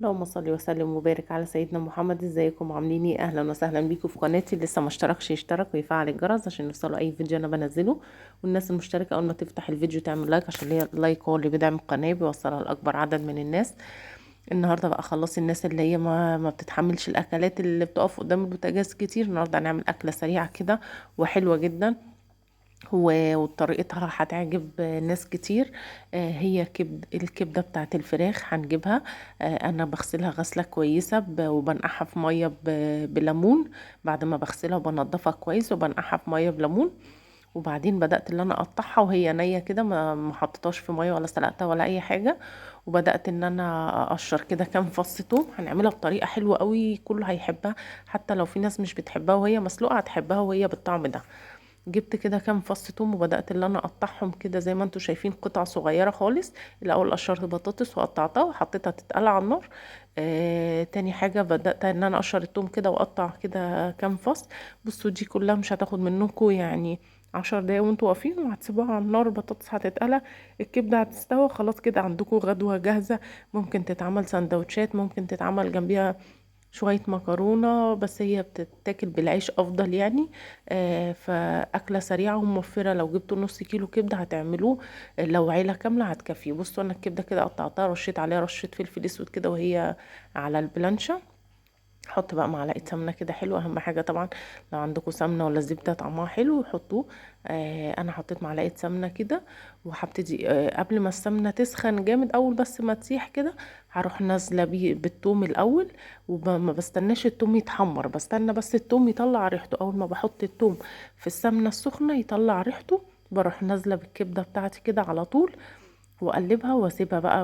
اللهم صل وسلم وبارك على سيدنا محمد. ازيكم عاملين ايه؟ اهلا وسهلا بيكم في قناتي. لسه ما اشتركش يشترك ويفعل الجرس عشان يوصلوا اي فيديو انا بنزله. والناس المشتركه اول ما تفتح الفيديو تعمل لايك، عشان ليا اللايك هو اللي بيدعم القناه بيوصلها لاكبر عدد من الناس. النهارده بقى خلصي الناس اللي هي ما بتتحملش الاكلات اللي بتقف قدام البوتاجاز كتير. النهارده هنعمل اكله سريعه كده وحلوه جدا، وطريقتها هتعجب ناس كتير. هي الكبدة بتاعت الفراخ هنجيبها. انا بغسلها غسلة كويسة وبنقعها في مية بليمون. بعد ما بغسلها وبنضفها كويس وبنقعها في مية بليمون. وبعدين بدأت ان انا اقطعها وهي نية كده، ما حطيتهاش في مية ولا سلقتها ولا اي حاجة. وبدأت ان انا اقشر كده كام فص توم. هنعملها بطريقة حلوة قوي كله هيحبها، حتى لو في ناس مش بتحبها وهي مسلوقة هتحبها وهي بالطعم ده. جبت كده كام فص توم وبدأت اللي انا اقطعهم كده زي ما انتوا شايفين قطع صغيرة خالص. الاول قشرت بطاطس وقطعتها وحطيتها تتقلى على النار. تاني حاجة بدأت ان انا اقشر التوم كده واقطع كده كام فص. بصوا دي كلها مش هتاخد منكم يعني 10 دقايق وانتوا واقفين، وهتسيبوها على النار. البطاطس هتتقلى، الكبدة هتستوى، خلاص كده عندكم غدوة جاهزة. ممكن تتعمل سندوتشات، ممكن تتعمل جنبيها شوية مكرونة، بس هي بتتاكل بالعيش افضل يعني. فاكلة سريعة وموفرة. لو جبتوا نص كيلو كبدة هتعملوه، لو عيلة كاملة هتكفيه. بصوا انا الكبدة كده قطعتها، رشيت عليها رشة فلفل اسود كده وهي على البلانشة. حط بقى معلقه سمنه كده حلو، اهم حاجه طبعا لو عندكم سمنه ولا زبده طعمها حلو حطوه. انا حطيت معلقه سمنه كده. وهبتدي قبل ما السمنه تسخن جامد، اول بس ما تسيح كده هروح نازله بيه بالثوم الاول. وما بستناش الثوم يتحمر، بستنى بس الثوم يطلع ريحته. اول ما بحط الثوم في السمنه السخنه يطلع ريحته، بروح نازله بالكبده بتاعتي كده على طول واقلبها واسيبها بقى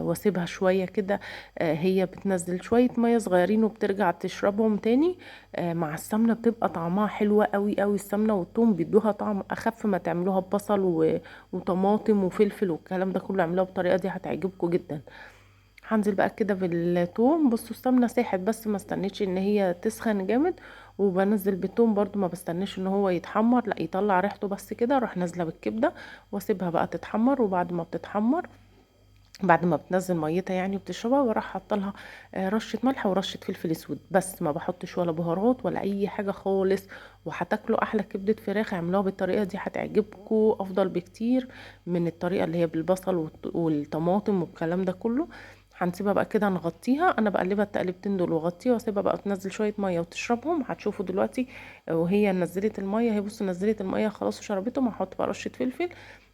واسيبها شويه كده. هي بتنزل شويه ميه صغيرين وبترجع تشربهم تاني. مع السمنه بتبقى طعمها حلوه قوي قوي. السمنه والثوم بيدوها طعم اخف ما تعملوها ببصل وطماطم وفلفل والكلام ده كله. اعملوها بالطريقه دي هتعجبكم جدا. هنزل بقى كده بالثوم. بصوا السمنه ساحت بس ما استنيتش ان هي تسخن جامد. وبنزل بالثوم برضو، ما بستناش ان هو يتحمر، لا يطلع ريحته بس كده. اروح نازله بالكبده واسيبها بقى تتحمر. وبعد ما بتتحمر، بعد ما بتنزل ميتها يعني وبتشربها، وراح حاطه لها رشه ملح ورشه فلفل اسود بس. ما بحطش ولا بهارات ولا اي حاجه خالص. وهتاكلوا احلى كبده فراخ. اعملوها بالطريقه دي هتعجبكم افضل بكتير من الطريقه اللي هي بالبصل والطماطم والكلام ده كله. هنسيبها بقى كده نغطيها. انا بقلبها التقلبتين دول واغطيها واسيبها بقى تنزل شويه ميه وتشربهم. هتشوفوا دلوقتي وهي نزلت الميه. هي بصوا نزلت الميه خلاص وشربتهم. هحط بقى رشه فلفل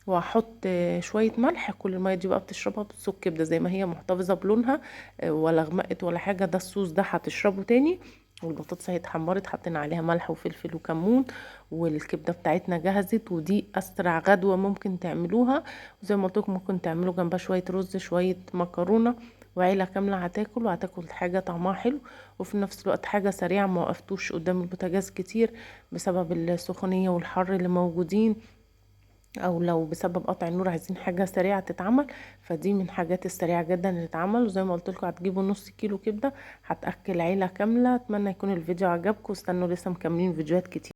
وهحط شويه ملح. كل الميه دي بقى بتشربها بتصب كبده زي ما هي محتفظه بلونها. ولا غمقت ولا حاجه. ده الصوص ده هتشربه تاني. والبطاطس هي اتحمرت، حطينا عليها ملح وفلفل وكمون. والكبده بتاعتنا جهزت. ودي اسرع غدوه ممكن تعملوها. وزي ما قلت لكم ممكن تعملوا جنبها شويه رز شويه مكرونه، وعيله كامله هتاكل. وهتاكل حاجه طعمها حلو وفي نفس الوقت حاجه سريعه. ما وقفتوش قدام البوتاجاز كتير بسبب السخونيه والحر اللي موجودين، او لو بسبب قطع النور عايزين حاجه سريعه تتعمل. فدي من حاجات السريعه جدا اللي تتعمل. وزي ما قلت لكم هتجيبوا نص كيلو كبده هتاكل عيله كامله. اتمنى يكون الفيديو عجبكم. استنوا لسه مكملين فيديوهات كتير.